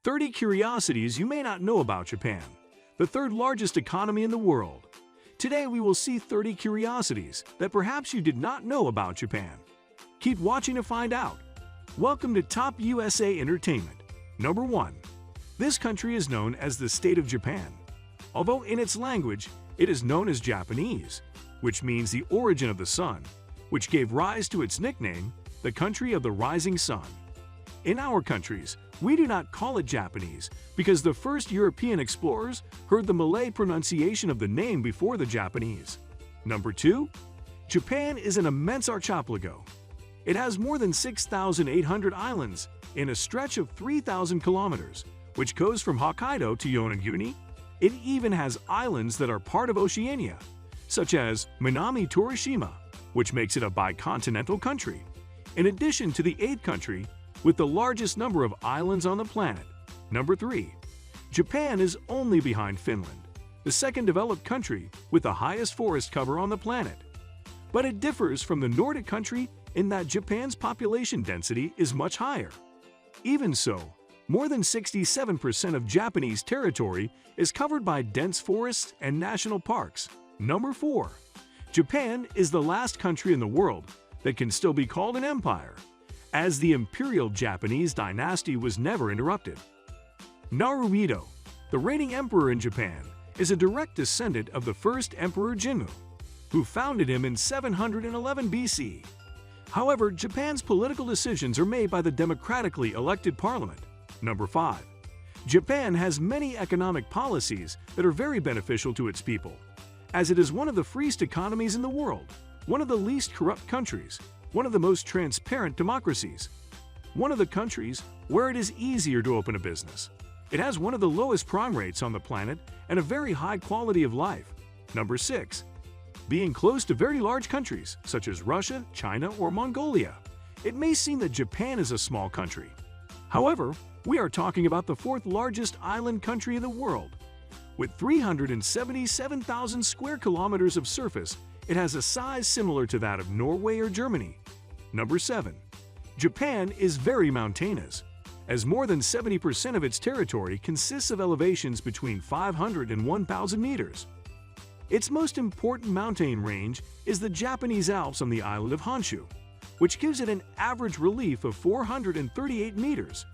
30 curiosities you may not know about Japan, the third largest economy in the world. Today we will see 30 curiosities that perhaps you did not know about Japan. Keep watching to find out. Welcome to Top USA Entertainment. Number 1. This country is known as the State of Japan. Although in its language, it is known as Japanese, which means the origin of the sun, which gave rise to its nickname, the country of the rising sun. In our countries, we do not call it Japanese because the first European explorers heard the Malay pronunciation of the name before the Japanese. Number 2. Japan is an immense archipelago. It has more than 6,800 islands in a stretch of 3,000 kilometers, which goes from Hokkaido to Yonaguni. It even has islands that are part of Oceania, such as Minami Torishima, which makes it a bicontinental country, in addition to the 8th country with the largest number of islands on the planet. Number 3. Japan is only behind Finland, the second developed country with the highest forest cover on the planet. But it differs from the Nordic country in that Japan's population density is much higher. Even so, more than 67% of Japanese territory is covered by dense forests and national parks. Number 4. Japan is the last country in the world that can still be called an empire, as the Imperial Japanese dynasty was never interrupted. Naruhito, the reigning emperor in Japan, is a direct descendant of the first Emperor Jinmu, who founded him in 711 BC. However, Japan's political decisions are made by the democratically elected parliament. Number 5. Japan has many economic policies that are very beneficial to its people, as it is one of the freest economies in the world, one of the least corrupt countries, one of the most transparent democracies, one of the countries where it is easier to open a business. It has one of the lowest crime rates on the planet and a very high quality of life. Number 6. Being close to very large countries such as Russia, China, or Mongolia, it may seem that Japan is a small country. However, we are talking about the 4th largest island country in the world. With 377,000 square kilometers of surface, it has a size similar to that of Norway or Germany. Number 7. Japan is very mountainous, as more than 70% of its territory consists of elevations between 500 and 1,000 meters. Its most important mountain range is the Japanese Alps on the island of Honshu, which gives it an average relief of 438 meters.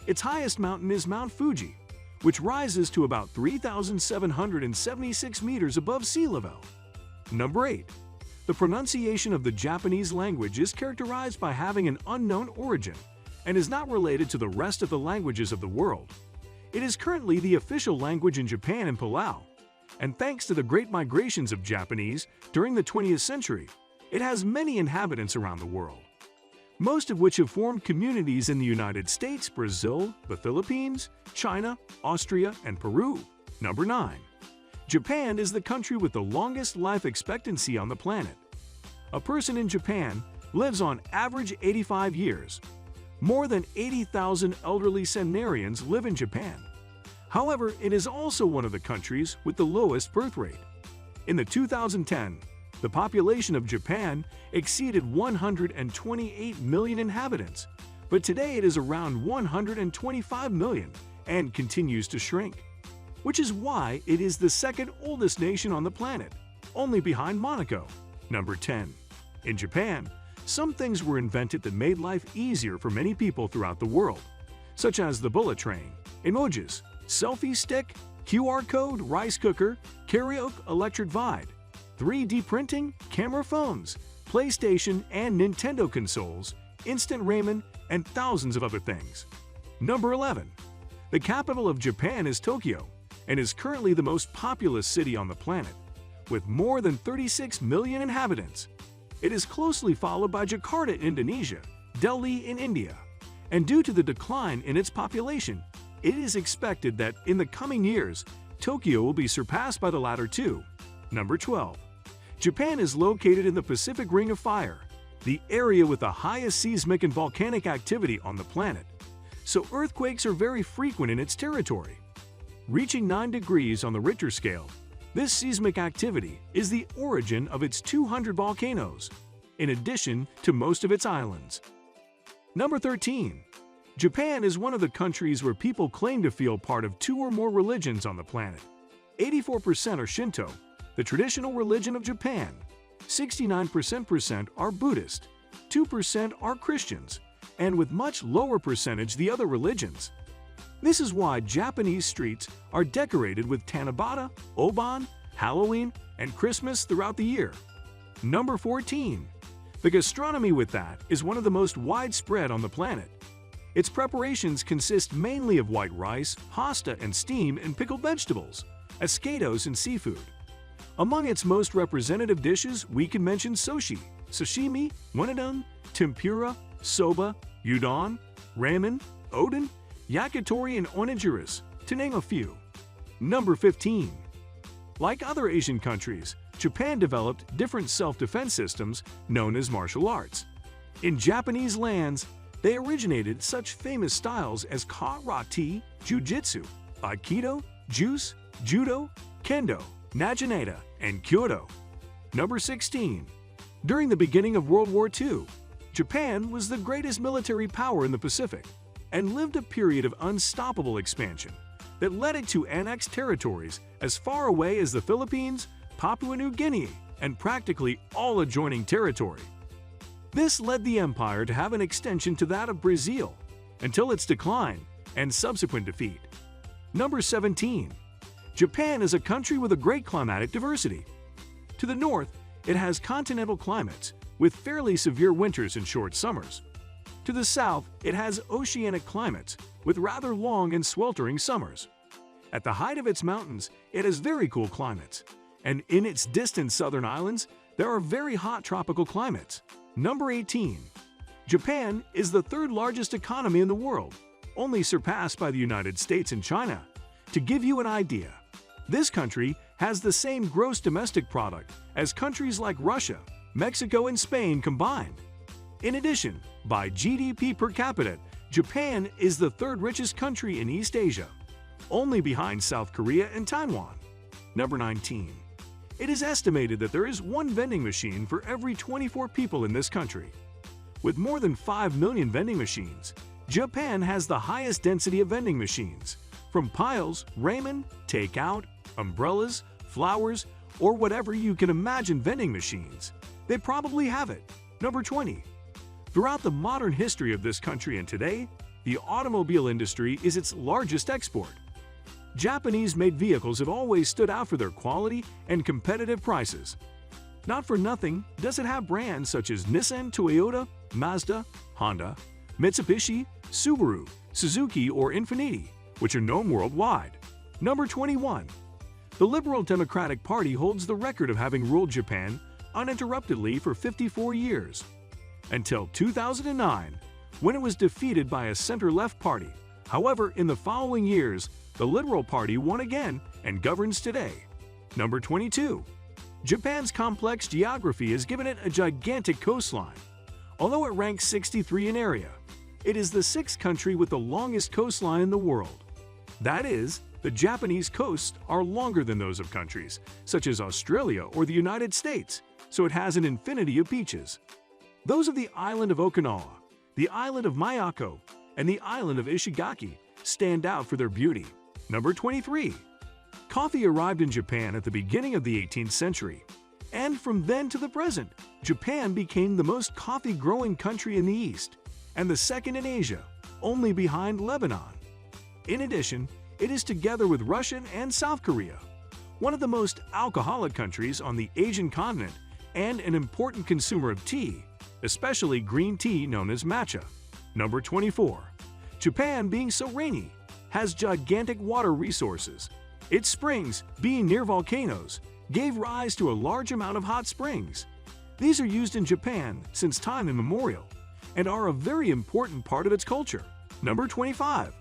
Its highest mountain is Mount Fuji, which rises to about 3,776 meters above sea level. Number 8. The pronunciation of the Japanese language is characterized by having an unknown origin and is not related to the rest of the languages of the world. It is currently the official language in Japan and Palau, and thanks to the great migrations of Japanese during the 20th century, it has many inhabitants around the world, most of which have formed communities in the United States, Brazil, the Philippines, China, Austria, and Peru. Number 9. Japan is the country with the longest life expectancy on the planet. A person in Japan lives on average 85 years. More than 80,000 elderly centenarians live in Japan. However, it is also one of the countries with the lowest birth rate. In the 2010, the population of Japan exceeded 128 million inhabitants, but today it is around 125 million and continues to shrink, which is why it is the second oldest nation on the planet, only behind Monaco. Number 10. In Japan, some things were invented that made life easier for many people throughout the world, such as the bullet train, emojis, selfie stick, QR code, rice cooker, karaoke electric vide, 3D printing, camera phones, PlayStation and Nintendo consoles, instant ramen, and thousands of other things. Number 11. The capital of Japan is Tokyo, and is currently the most populous city on the planet, with more than 36 million inhabitants. It is closely followed by Jakarta, Indonesia, Delhi in India, and due to the decline in its population, it is expected that in the coming years, Tokyo will be surpassed by the latter two. Number 12. Japan is located in the Pacific Ring of Fire, the area with the highest seismic and volcanic activity on the planet, so earthquakes are very frequent in its territory. Reaching 9 degrees on the Richter scale, this seismic activity is the origin of its 200 volcanoes, in addition to most of its islands. Number 13. Japan is one of the countries where people claim to feel part of two or more religions on the planet. 84% are Shinto, the traditional religion of Japan. 69% are Buddhist. 2% are Christians, and with much lower percentage the other religions. This is why Japanese streets are decorated with Tanabata, Obon, Halloween, and Christmas throughout the year. Number 14. The gastronomy with that is one of the most widespread on the planet. Its preparations consist mainly of white rice, pasta and steam and pickled vegetables, escados and seafood. Among its most representative dishes, we can mention sushi, sashimi, wonton, tempura, soba, udon, ramen, oden, yakitori and onigiris, to name a few. Number 15. Like other Asian countries, Japan developed different self-defense systems known as martial arts. In Japanese lands, they originated such famous styles as karate, jujitsu, aikido, judo, kendo, naginata, and kyoto. Number 16. During the beginning of World War II, Japan was the greatest military power in the Pacific and lived a period of unstoppable expansion that led it to annex territories as far away as the Philippines, Papua New Guinea, and practically all adjoining territory. This led the empire to have an extension to that of Brazil until its decline and subsequent defeat. Number 17. Japan is a country with a great climatic diversity. To the north, it has continental climates with fairly severe winters and short summers. To the south, it has oceanic climates with rather long and sweltering summers. At the height of its mountains, it has very cool climates, and in its distant southern islands, there are very hot tropical climates. Number 18. Japan is the third largest economy in the world, only surpassed by the United States and China. To give you an idea, this country has the same gross domestic product as countries like Russia, Mexico, and Spain combined. In addition, by GDP per capita, Japan is the third richest country in East Asia, only behind South Korea and Taiwan. Number 19. It is estimated that there is one vending machine for every 24 people in this country. With more than 5 million vending machines, Japan has the highest density of vending machines. From piles, ramen, takeout, umbrellas, flowers, or whatever you can imagine vending machines, they probably have it. Number 20. Throughout the modern history of this country and today, the automobile industry is its largest export. Japanese-made vehicles have always stood out for their quality and competitive prices. Not for nothing does it have brands such as Nissan, Toyota, Mazda, Honda, Mitsubishi, Subaru, Suzuki, or Infiniti, which are known worldwide. Number 21. The Liberal Democratic Party holds the record of having ruled Japan uninterruptedly for 54 years, until 2009, when it was defeated by a center-left party. However, in the following years, the Liberal Party won again and governs today. Number 22. Japan's complex geography has given it a gigantic coastline. Although it ranks 63 in area, it is the sixth country with the longest coastline in the world. That is, the Japanese coasts are longer than those of countries such as Australia or the United States, so it has an infinity of beaches. Those of the island of Okinawa, the island of Miyako, and the island of Ishigaki stand out for their beauty. Number 23. Coffee arrived in Japan at the beginning of the 18th century, and from then to the present, Japan became the most coffee-growing country in the East and the second in Asia, only behind Lebanon. In addition, it is together with Russia and South Korea, one of the most alcoholic countries on the Asian continent and an important consumer of tea, especially green tea known as matcha. Number 24. Japan, being so rainy, has gigantic water resources. Its springs, being near volcanoes, gave rise to a large amount of hot springs. These are used in Japan since time immemorial and are a very important part of its culture. Number 25.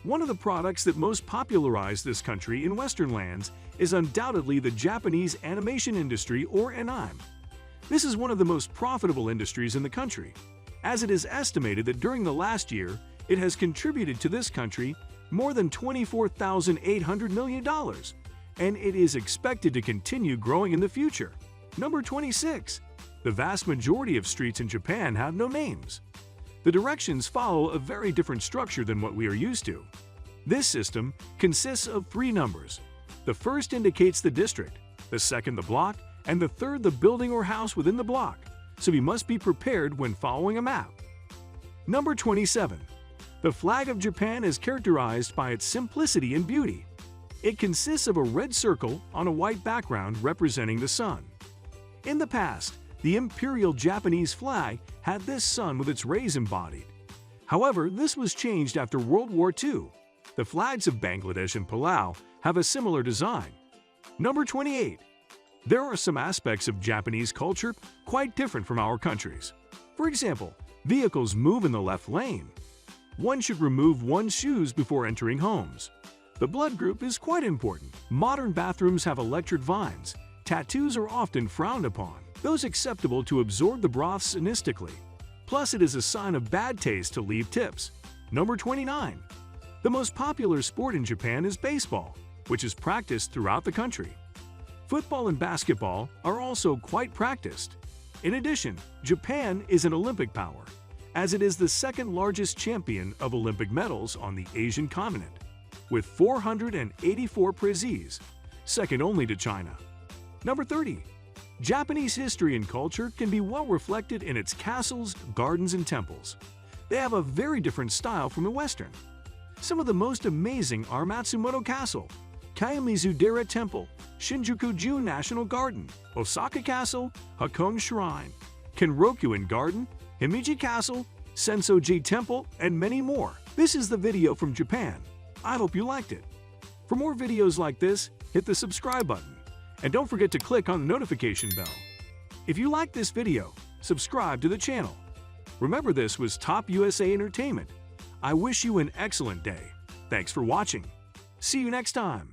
One of the products that most popularized this country in Western lands is undoubtedly the Japanese animation industry, or anime. This is one of the most profitable industries in the country, as it is estimated that during the last year, it has contributed to this country more than $24,800 million, and it is expected to continue growing in the future. Number 26. The vast majority of streets in Japan have no names. The directions follow a very different structure than what we are used to. This system consists of 3 numbers. The first indicates the district, the second the block, and the third the building or house within the block, so we must be prepared when following a map. Number 27. The flag of Japan is characterized by its simplicity and beauty. It consists of a red circle on a white background representing the sun. In the past, the imperial Japanese flag had this sun with its rays embodied. However, this was changed after World War II. The flags of Bangladesh and Palau have a similar design. Number 28. There are some aspects of Japanese culture quite different from our country's. For example, vehicles move in the left lane. One should remove one's shoes before entering homes. The blood group is quite important. Modern bathrooms have electric vines. Tattoos are often frowned upon, those acceptable to absorb the broths anistically. Plus, it is a sign of bad taste to leave tips. Number 29. The most popular sport in Japan is baseball, which is practiced throughout the country. Football and basketball are also quite practiced. In addition, Japan is an Olympic power, as it is the second largest champion of Olympic medals on the Asian continent, with 484 prizes, second only to China. Number 30. Japanese history and culture can be well reflected in its castles, gardens, and temples. They have a very different style from the Western. Some of the most amazing are Matsumoto Castle, Kayamizudera Temple, Shinjuku-ju National Garden, Osaka Castle, Hakone Shrine, Kenroku-in Garden, Himeji Castle, Sensoji Temple, and many more. This is the video from Japan. I hope you liked it. For more videos like this, hit the subscribe button. And don't forget to click on the notification bell. If you liked this video, subscribe to the channel. Remember, this was Top USA Entertainment. I wish you an excellent day. Thanks for watching. See you next time.